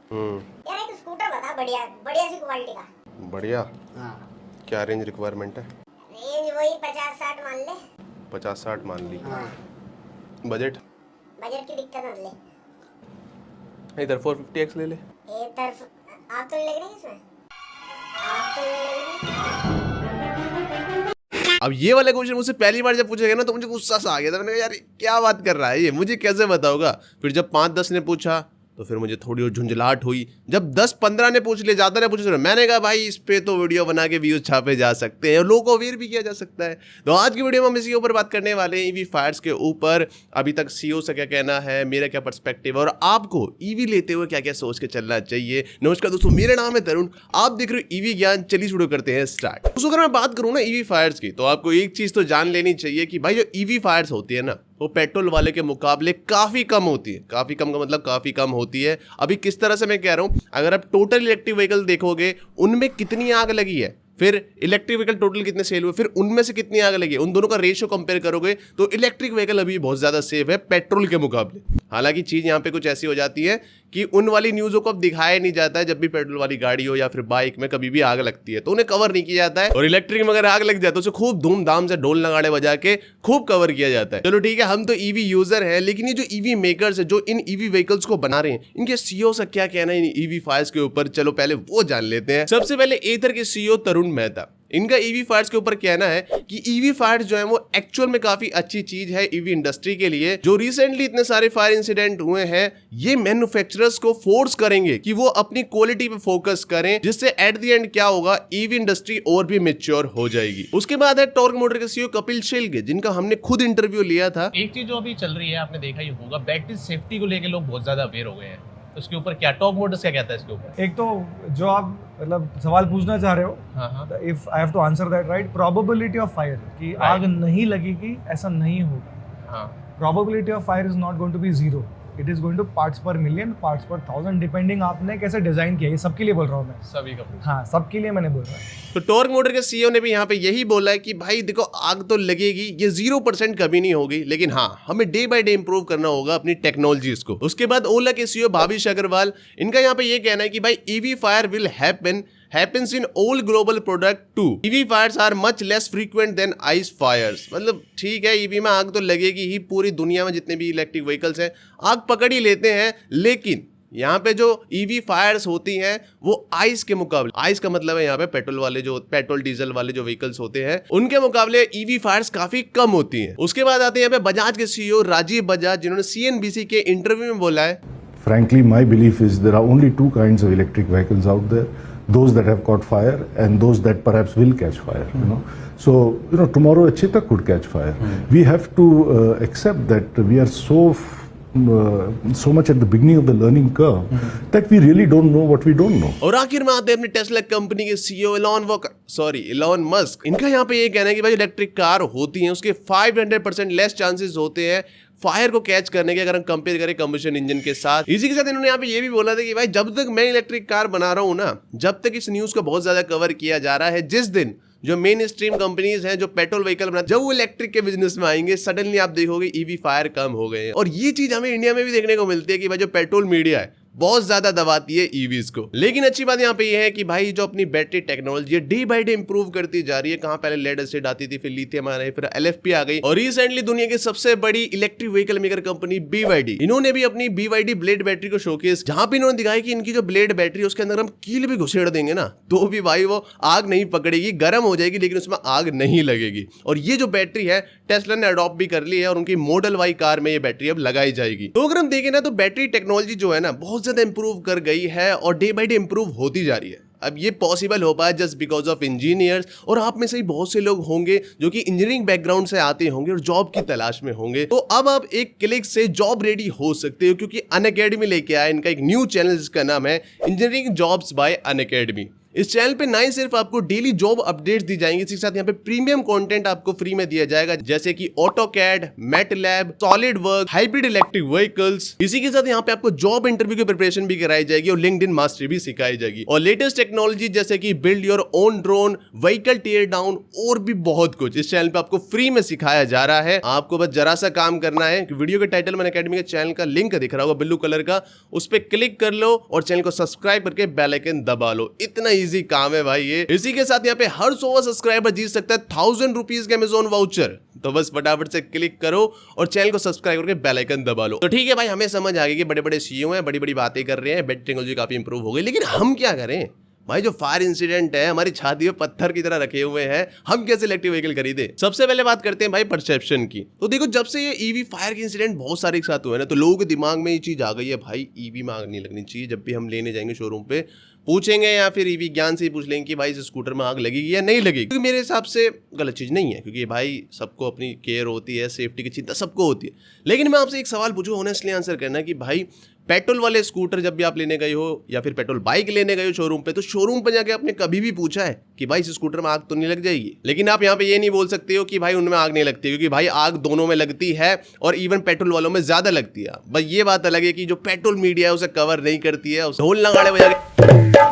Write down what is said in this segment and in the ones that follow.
यार एक स्कूटर बता बढ़िया बढ़िया सी क्वालिटी का। बढ़िया। हाँ क्या रेंज रिक्वायरमेंट है? रेंज वही 50-60 मान ले। 50-60 मान ली। हाँ बजट? बजट की दिक्कत मत ले। इधर 450X ले ले। एक तरफ आप तो लग रही है इसमें, आप तो लग रही है। अब ये वाला क्वेश्चन मुझसे पहली बार जब पूछा गया ना तो मुझे गुस्सा सा आ गया था। मैंने कहा यार क्या बात कर रहा है ये, मुझे कैसे बताओगा। फिर जब 5-10 ने पूछा तो फिर मुझे थोड़ी और झुंझलाहट हुई। जब 10-15 ने पूछ लिया, ज्यादा ने पूछा, मैंने कहा भाई इस पे तो वीडियो बना के व्यूज छापे जा सकते हैं और लोगों को अवेयर भी किया जा सकता है। तो आज की वीडियो में हम इसके ऊपर बात करने वाले हैं, ईवी फायर्स के ऊपर। अभी तक सीईओ से क्या कहना है, मेरा क्या पर्सपेक्टिव, और आपको ईवी लेते हुए क्या क्या सोच के चलना चाहिए। नमस्कार दोस्तों, मेरा नाम है तरुण, आप देख रहे हो ईवी ज्ञान। चलिए शुरू करते हैं स्टार्ट। दोस्तों अगर मैं बात करूं ना ईवी फायर्स की, तो आपको एक चीज तो जान लेनी चाहिए कि भाई जो ईवी फायर्स होती है ना, वो पेट्रोल वाले के मुकाबले काफी कम होती है। काफी कम का मतलब काफी कम होती है। अभी किस तरह से मैं कह रहा हूं, अगर आप टोटल इलेक्ट्रिक व्हीकल देखोगे उनमें कितनी आग लगी है, फिर इलेक्ट्रिक व्हीकल टोटल कितने सेल हुए, फिर उनमें से कितनी आग लगी है, उन दोनों का रेशियो कंपेयर करोगे तो इलेक्ट्रिक व्हीकल अभी बहुत ज्यादा सेफ है पेट्रोल के मुकाबले। हालांकि चीज यहां पे कुछ ऐसी हो जाती है कि उन वाली न्यूज़ों को अब दिखाया नहीं जाता है। जब भी पेट्रोल वाली गाड़ी हो या फिर बाइक में कभी भी आग लगती है तो उन्हें कवर नहीं किया जाता है, और इलेक्ट्रिक में अगर आग लग जाए तो उसे खूब धूमधाम से ढोल नगाड़े बजा के खूब कवर किया जाता है। चलो ठीक है, हम तो ईवी यूजर हैं, लेकिन ये जो ईवी मेकर्स है जो इन ईवी व्हीकल्स को बना रहे हैं, इनके सीईओ से क्या कहना है ईवी फायर्स के ऊपर, चलो पहले वो जान लेते हैं। सबसे पहले एथर के सीईओ तरुण मेहता, इनका ईवी फायर्स के ऊपर कहना है कि ईवी फायर्स जो है वो एक्चुअल में काफी अच्छी चीज है ईवी इंडस्ट्री के लिए। जो रिसेंटली इतने सारे फायर इंसिडेंट हुए हैं, ये मैन्युफैक्चरर्स को फोर्स करेंगे कि वो अपनी क्वालिटी पे फोकस करें, जिससे एट द एंड क्या होगा, ईवी इंडस्ट्री और भी मैच्योर हो जाएगी। उसके बाद है टॉर्क मोटर के सीईओ कपिल शेलगे, जिनका हमने खुद इंटरव्यू लिया था। एक चीज जो अभी चल रही है, आपने देखा ही होगा, बैटरी सेफ्टी को लेके लोग बहुत ज्यादा अवेयर हो गए हैं। उसके ऊपर क्या टॉर्क मोटर्स क्या कहता है इसके ऊपर? एक तो जो आप मतलब सवाल पूछना चाह रहे हो, हाँ if I have to answer that right, probability of fire कि आग नहीं लगेगी ऐसा नहीं होगा। हाँ probability of fire is not going to be zero, it is going to parts per million, parts per 1000, depending आपने कैसे डिजाइन किया। ये सबके लिए बोल रहा हूँ मैं, सभी का हाँ सबके लिए मैंने बोल रहा है। तो टॉर्क मोटर के सीईओ ने भी यहाँ पे यही बोला है कि भाई देखो आग तो लगेगी, ये 0% कभी नहीं होगी, लेकिन हाँ हमें डे बाय डे इंप्रूव करना होगा अपनी टेक्नोलॉजीज को। उसके बाद ओला के सीईओ भाविश अग्रवाल, इनका यहाँ पे ये कहना है कि भाई EV fire will happens in all global product too. EV fires are much less frequent than ICE fires. मतलब ठीक है, ईवी में आग तो लगेगी ही, पूरी दुनिया में जितने भी इलेक्ट्रिक व्हीकल्स हैं आग पकड़ ही लेते हैं, लेकिन यहाँ पे जो ईवी फायर्स होती हैं वो आइस के मुकाबले, आइस का मतलब है यहाँ पे पेट्रोल वाले जो पेट्रोल डीजल वाले जो व्हीकल्स होते हैं उनके मुकाबले ईवी फायर्स काफी कम होती हैं। उसके बाद आते हैं यहाँ पे बजाज के सीईओ राजीव बजाज, जिन्होंने CNBC के इंटरव्यू में बोला है, Frankly, my belief is there are only two kinds of electric vehicles out there: those that have caught fire and those that perhaps will catch fire. You know, so tomorrow a cheetah could catch fire. We have to accept that we are so much at the beginning of the learning curve that we really don't know what we don't know. और आखिर में आते हैं अपनी Tesla company के CEO Elon Musk. इनका यहाँ पे ये कहना है कि भाई इलेक्ट्रिक कार होती हैं उसके 500% लेस चांसेस होते हैं फायर को कैच करने के, अगर हम कंपेयर करें कंबशन इंजन के साथ। इसी के साथ इन्होंने यहाँ पे ये भी बोला था कि भाई जब तक मैं इलेक्ट्रिक कार बना रहा हूँ ना, जब तक इस न्यूज को बहुत ज्यादा कवर किया जा रहा है, जिस दिन जो मेन स्ट्रीम कंपनीज हैं जो पेट्रोल व्हीकल बना, जब वो इलेक्ट्रिक के बिजनेस में आएंगे, सडनली आप देखोगे ईवी फायर कम हो गए हैं। और ये चीज हमें इंडिया में भी देखने को मिलती है कि भाई जो पेट्रोल मीडिया है बहुत ज्यादा दबाती है ईवीज को। लेकिन अच्छी बात यहाँ पे ये है कि भाई जो अपनी battery technology day by day improve करती जा रही है। कहाँ पहले लेड एसिड आती थी, फिर लिथियम आ रही, फिर LFP आ गई, और रिसेंटली दुनिया की सबसे बड़ी electric vehicle maker company BYD, इन्होंने भी अपनी BYD ब्लेड बैटरी को शोकेस, जहां पे इन्होंने दिखाया कि इनकी जो ब्लेड बैटरी है उसके अंदर हम कील भी घुसेड़ देंगे ना तो भी भाई वो आग नहीं पकड़ेगी, गर्म हो जाएगी लेकिन उसमें आग नहीं लगेगी। और ये जो बैटरी है टेस्ला ने अडॉप्ट भी कर ली है और उनकी मॉडल वाई कार में ये बैटरी अब लगाई जाएगी। तो अगर हम देखें ना तो बैटरी टेक्नोलॉजी जो है ना बहुत ज्यादा इंप्रूव कर गई है और डे बाय डे इंप्रूव होती जा रही है। अब ये पॉसिबल हो पाया जस्ट बिकॉज ऑफ इंजीनियर्स, और आप में से ही बहुत से लोग होंगे जो कि इंजीनियरिंग बैकग्राउंड से आते होंगे और जॉब की तलाश में होंगे। तो अब आप एक क्लिक से जॉब रेडी हो सकते हो, क्योंकि अनअकैडमी लेके आया इनका एक न्यू चैनल जिसका नाम है इंजीनियरिंग जॉब्स बाय अनअकैडमी। इस चैनल पे ना ही सिर्फ आपको डेली जॉब अपडेट्स दी जाएंगी, इसके साथ यहाँ पे प्रीमियम कंटेंट आपको फ्री में दिया जाएगा, जैसे कि AutoCAD, MATLAB, solid work, hybrid electric vehicles. इसी के साथ यहाँ पे आपको जॉब इंटरव्यू की प्रिपरेशन भी कराई जाएगी और लिंक्डइन मास्टरी भी सिखाई जाएगी, और लेटेस्ट टेक्नोलॉजी जैसे कि build your own drone, vehicle tear down और भी बहुत कुछ इस चैनल पे आपको फ्री में सिखाया जा रहा है। आपको बस जरा सा काम करना है कि वीडियो के टाइटल में अकेडमी के चैनल का लिंक दिख रहा होगा ब्लू कलर का, उस पर क्लिक कर लो और चैनल को सब्सक्राइब करके बेल आइकन दबा लो। इतना इजी काम है भाई ये। इसी के साथ यहाँ पे हर 100 सब्सक्राइबर जीत सकता है 1000 रुपीज के अमेजोन वाउचर। तो बस फटाफट से क्लिक करो और चैनल को सब्सक्राइब करके बेल आइकन दबा लो। तो ठीक है भाई, हमें समझ आ गई कि बड़े बड़े सीईओ हैं, बड़ी बड़ी बातें कर रहे हैं, बेड टेक्नोलॉजी काफी इंप्रूव हो गई, लेकिन हम क्या करें भाई? जो फायर इंसिडेंट है हमारी छाती में पत्थर की तरह रखे हुए हैं, हम कैसे इलेक्ट्रिक व्हीकल खरीदे? सबसे पहले बात करते हैं भाई परसेप्शन की। तो देखो, जब से ये ईवी फायर के इंसिडेंट बहुत सारे एक साथ हुए ना, तो लोगों के दिमाग में ये चीज आ गई है भाई ईवी में आग नहीं लगनी चाहिए। जब भी हम लेने जाएंगे शोरूम पे पूछेंगे या फिर ईवी ज्ञान से ही पूछ लेंगे कि भाई इस स्कूटर में आग लगेगी या नहीं लगेगी, क्योंकि मेरे हिसाब से गलत चीज नहीं है, क्योंकि भाई सबको अपनी केयर होती है, सेफ्टी की चिंता सबको होती है। लेकिन मैं आपसे एक सवाल पूछूं, ऑनेस्टली आंसर करना कि भाई पेट्रोल वाले स्कूटर जब भी आप लेने गए हो या फिर पेट्रोल बाइक लेने गए हो शोरूम पे, तो शोरूम पे जाके आपने कभी भी पूछा है कि भाई इस स्कूटर में आग तो नहीं लग जाएगी? लेकिन आप यहाँ पे ये नहीं बोल सकते हो कि भाई उनमें आग नहीं लगती, क्योंकि भाई आग दोनों में लगती है और इवन पेट्रोल वालों में ज्यादा लगती है। बस ये बात अलग है कि जो पेट्रोल मीडिया है उसे कवर नहीं करती है, उसे ढोल नगाड़े बजा के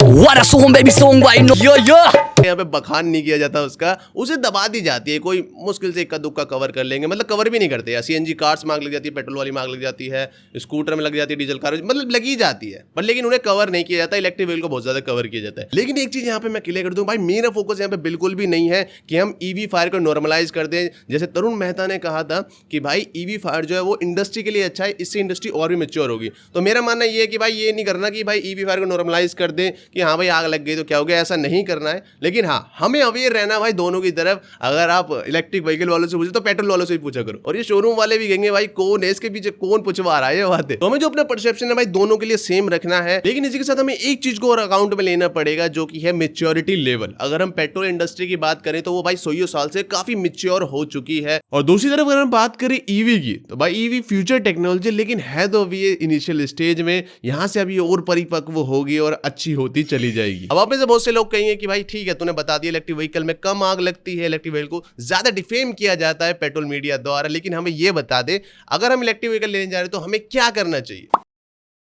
What a song baby song by no yo yo यहाँ पे बखान नहीं किया जाता उसका, उसे दबा दी जाती है। कोई मुश्किल से इक्का दुक्का कवर कर लेंगे, मतलब कवर भी नहीं करते यार। सीएनजी कार्स में आग लग जाती है, पेट्रोल वाली में आग लग जाती है, स्कूटर में लग जाती है, डीजल कार मतलब लगी जाती है, पर लेकिन उन्हें कवर नहीं किया जाता। इलेक्ट्रिक व्हीकल को बहुत ज्यादा कवर किया जाता है। लेकिन एक चीज यहाँ पे मैं क्लियर कर दूं भाई, मेरा फोकस यहाँ पे बिल्कुल भी नहीं है कि हम ईवी फायर को नॉर्मलाइज कर दें। जैसे तरुण मेहता ने कहा था कि भाई ईवी फायर जो है वो इंडस्ट्री के लिए अच्छा है, इससे इंडस्ट्री और भी मैच्योर होगी। तो मेरा मानना ये है कि भाई ये नहीं करना कि भाई ईवी फायर को नॉर्मलाइज कर दें कि हाँ भाई आग लग गई तो क्या हो गया, ऐसा नहीं करना है। लेकिन हाँ, हमें अवेयर रहना भाई दोनों की तरफ। अगर आप इलेक्ट्रिक व्हीकल वालों से पूछे तो पेट्रोल वालों से भी पूछा करो, और ये शोरूम वाले भी कहेंगे भाई कौन है इसके पीछे, कौन पूछवा रहा है ये बात है। तो हमें जो अपना परसेप्शन है भाई दोनों के लिए सेम रखना है। लेकिन इसी के साथ हमें एक चीज को और अकाउंट में लेना पड़ेगा, जो कि है मेच्योरिटी लेवल। अगर हम पेट्रोल इंडस्ट्री की बात करें तो वो भाई 100 साल से काफी मेच्योर हो चुकी है। और दूसरी तरफ अगर हम बात करें ईवी की, तो भाई ईवी फ्यूचर टेक्नोलॉजी, लेकिन है तो अभी इनिशियल स्टेज में, यहां से अभी और परिपक्व होगी और अच्छी होती चली जाएगी। अब आप में से बहुत से लोग कहेंगे कि भाई ठीक है तूने बता दिया इलेक्ट्रिक व्हीकल में कम आग लगती है, इलेक्ट्रिक व्हीकल को ज्यादा डिफेम किया जाता है पेट्रोल मीडिया द्वारा, लेकिन हमें यह बता दे अगर हम इलेक्ट्रिक व्हीकल लेने जा रहे हैं तो हमें क्या करना चाहिए।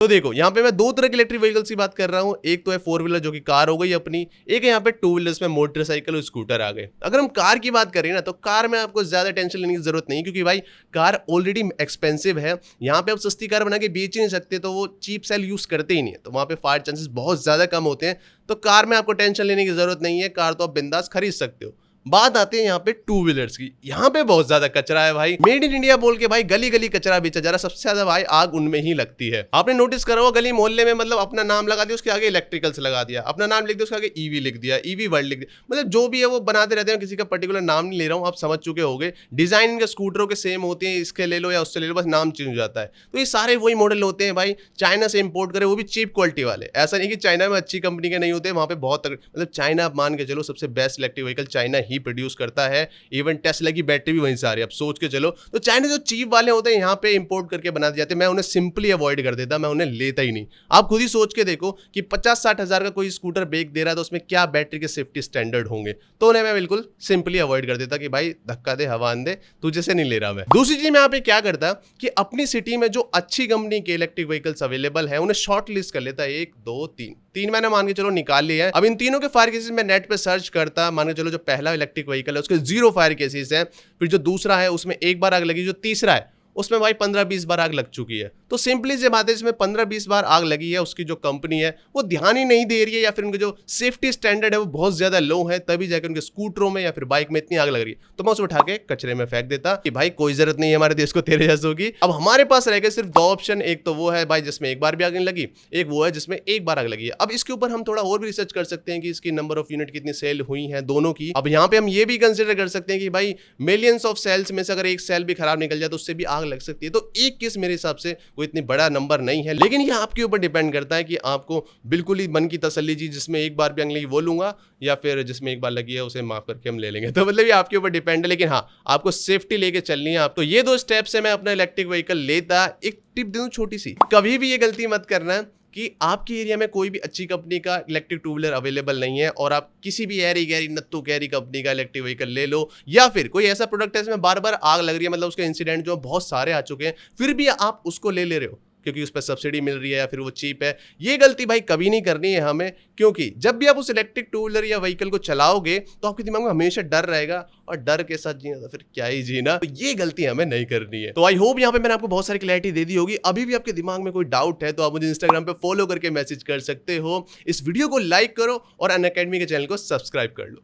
तो देखो, यहाँ पे मैं दो तरह के इलेक्ट्रिक व्हीकल्स की बात कर रहा हूँ। एक तो है 4 व्हीलर जो कि कार हो गई अपनी, एक है यहाँ पे 2 व्हीलर्स में मोटरसाइकिल और स्कूटर आ गए। अगर हम कार की बात करें ना, तो कार में आपको ज्यादा टेंशन लेने की जरूरत नहीं, क्योंकि भाई कार ऑलरेडी एक्सपेंसिव है। यहाँ पे आप सस्ती कार बना के बेच ही नहीं सकते, तो वो चीप सेल यूज करते ही नहीं है, तो वहाँ पे फायर चांसेस बहुत ज्यादा कम होते हैं। तो कार में आपको टेंशन लेने की जरूरत नहीं है, कार तो आप बिंदास खरीद सकते हो। बात आती है यहाँ पे 2 व्हीलर्स की। यहाँ पे बहुत ज्यादा कचरा है भाई, मेड इन इंडिया बोल के भाई गली गली कचरा बेचा जा रहा है। सबसे ज्यादा भाई आग उनमें ही लगती है। आपने नोटिस करा होगा गली मोहल्ले में, मतलब अपना नाम लगा दिया, उसके आगे इलेक्ट्रिकल्स लगा दिया, अपना नाम लिख दिया, उसके आगे ईवी लिख दिया, ईवी वर्ल्ड लिख दिया, मतलब जो भी है वो बनाते रहते हैं। किसी का पर्टिकुलर नाम नहीं ले रहा हूँ, आप समझ चुके होंगे। डिजाइन इनके स्कूटरों के सेम होते हैं, इसके ले लो या उससे ले लो, बस नाम चेंज हो जाता है। तो ये सारे वही मॉडल होते हैं भाई, चाइना से इंपोर्ट करे, वो भी चीप क्वालिटी वाले। ऐसा नहीं कि चाइना में अच्छी कंपनी के नहीं होते, वहाँ पे बहुत, मतलब चाइना आप मान के चलो सबसे बेस्ट इलेक्ट्रिक व्हीकल चाइना ही प्रोड्यूस करता है। इवन टेस्ला की बैटरी भी वहीं से आ रही है, आप सोच के चलो। तो चाइना जो चीप वाले होते हैं यहाँ पे इंपोर्ट करके बना दिए जाते हैं। मैं उन्हें सिंपली अवॉइड कर देता, मैं उन्हें लेता ही नहीं। आप खुद ही सोच के देखो कि 50-60 हज़ार का कोई स्कूटर बेच दे रहा है, तो उसमें क्या बैटरी के सेफ्टी स्टैंडर्ड होंगे। तो उन्हें मैं बिल्कुल सिंपली अवॉइड कर देता कि भाई धक्का दे हवा दे, तुझे से नहीं ले रहा मैं। दूसरी चीज मैं यहाँ पे क्या करता कि अपनी सिटी में जो अच्छी कंपनी के इलेक्ट्रिक व्हीकल्स अवेलेबल है उन्हें शॉर्ट लिस्ट कर लेता। 1 2 3 मैंने मान के चलो निकाल लिया है। अब इन तीनों के फायर केसेस मैं नेट पे सर्च करता, मान के चलो जो पहला इलेक्ट्रिक व्हीकल है उसके 0 फायर केसेस है, फिर जो दूसरा है उसमें 1 बार आग लगी, जो तीसरा है उसमें भाई 15-20 बार आग लग चुकी है। तो सिंपली से बात है, इसमें 15-20 बार आग लगी है, उसकी जो कंपनी है वो ध्यान ही नहीं दे रही है, या फिर उनके जो सेफ्टी स्टैंडर्ड है वो बहुत ज्यादा लो है, तभी जाकर उनके स्कूटरों में या फिर बाइक में इतनी आग लग रही है। तो मैं उसे उठा के कचरे में फेंक देता कि भाई कोई जरूरत नहीं है हमारे देश को तेरे जैसों की। अब हमारे पास रह गए सिर्फ 2 ऑप्शन, एक तो वो है भाई जिसमें 1 बार भी आग नहीं लगी, एक वो है जिसमें 1 बार आग लगी है। अब इसके ऊपर हम थोड़ा और भी रिसर्च कर सकते हैं कि इसकी नंबर ऑफ यूनिट कितनी सेल हुई है दोनों की। अब यहाँ पे हम ये भी कंसिडर कर सकते हैं कि भाई मिलियंस ऑफ सेल्स में से अगर एक सेल भी खराब निकल जाए तो उससे भी आग लग सकती है। तो एक केस मेरे हिसाब से वो इतनी बड़ा नंबर नहीं है, लेकिन ये आपके ऊपर डिपेंड करता है कि आपको बिल्कुल ही मन की तसल्ली जी जिसमें 1 बार भी आग लगी वो लूंगा, या फिर जिसमें 1 बार लगी है उसे माफ करके हम ले लेंगे। तो मतलब ये आपके ऊपर डिपेंड है, लेकिन हाँ आपको सेफ्टी लेके चलनी है। आप तो ये 2 स्टेप से मैं अपना इलेक्ट्रिक व्हीकल लेता। एक टिप दूं छोटी सी, कभी भी ये गलती मत करना कि आपके एरिया में कोई भी अच्छी कंपनी का इलेक्ट्रिक टू व्हीलर अवेलेबल नहीं है और आप किसी भी एरी गैरी नत्थु गैरी कंपनी का इलेक्ट्रिक व्हीकल ले लो, या फिर कोई ऐसा प्रोडक्ट है जिसमें बार बार आग लग रही है, मतलब उसके इंसिडेंट जो बहुत सारे आ चुके हैं, फिर भी आप उसको ले रहे हो क्योंकि उस पर सब्सिडी मिल रही है या फिर वो चीप है, ये गलती भाई कभी नहीं करनी है हमें। क्योंकि जब भी आप उस इलेक्ट्रिक टू व्हीलर या व्हीकल को चलाओगे तो आपके दिमाग में हमेशा डर रहेगा, और डर के साथ जीना तो फिर क्या ही जीना, तो ये गलती हमें नहीं करनी है। तो आई होप यहाँ पे मैंने आपको बहुत सारी क्लैरिटी दे दी होगी। अभी भी आपके दिमाग में कोई डाउट है तो आप मुझे इंस्टाग्राम पे फॉलो करके मैसेज कर सकते हो। इस वीडियो को लाइक करो और अनअकैडमी के चैनल को सब्सक्राइब कर लो।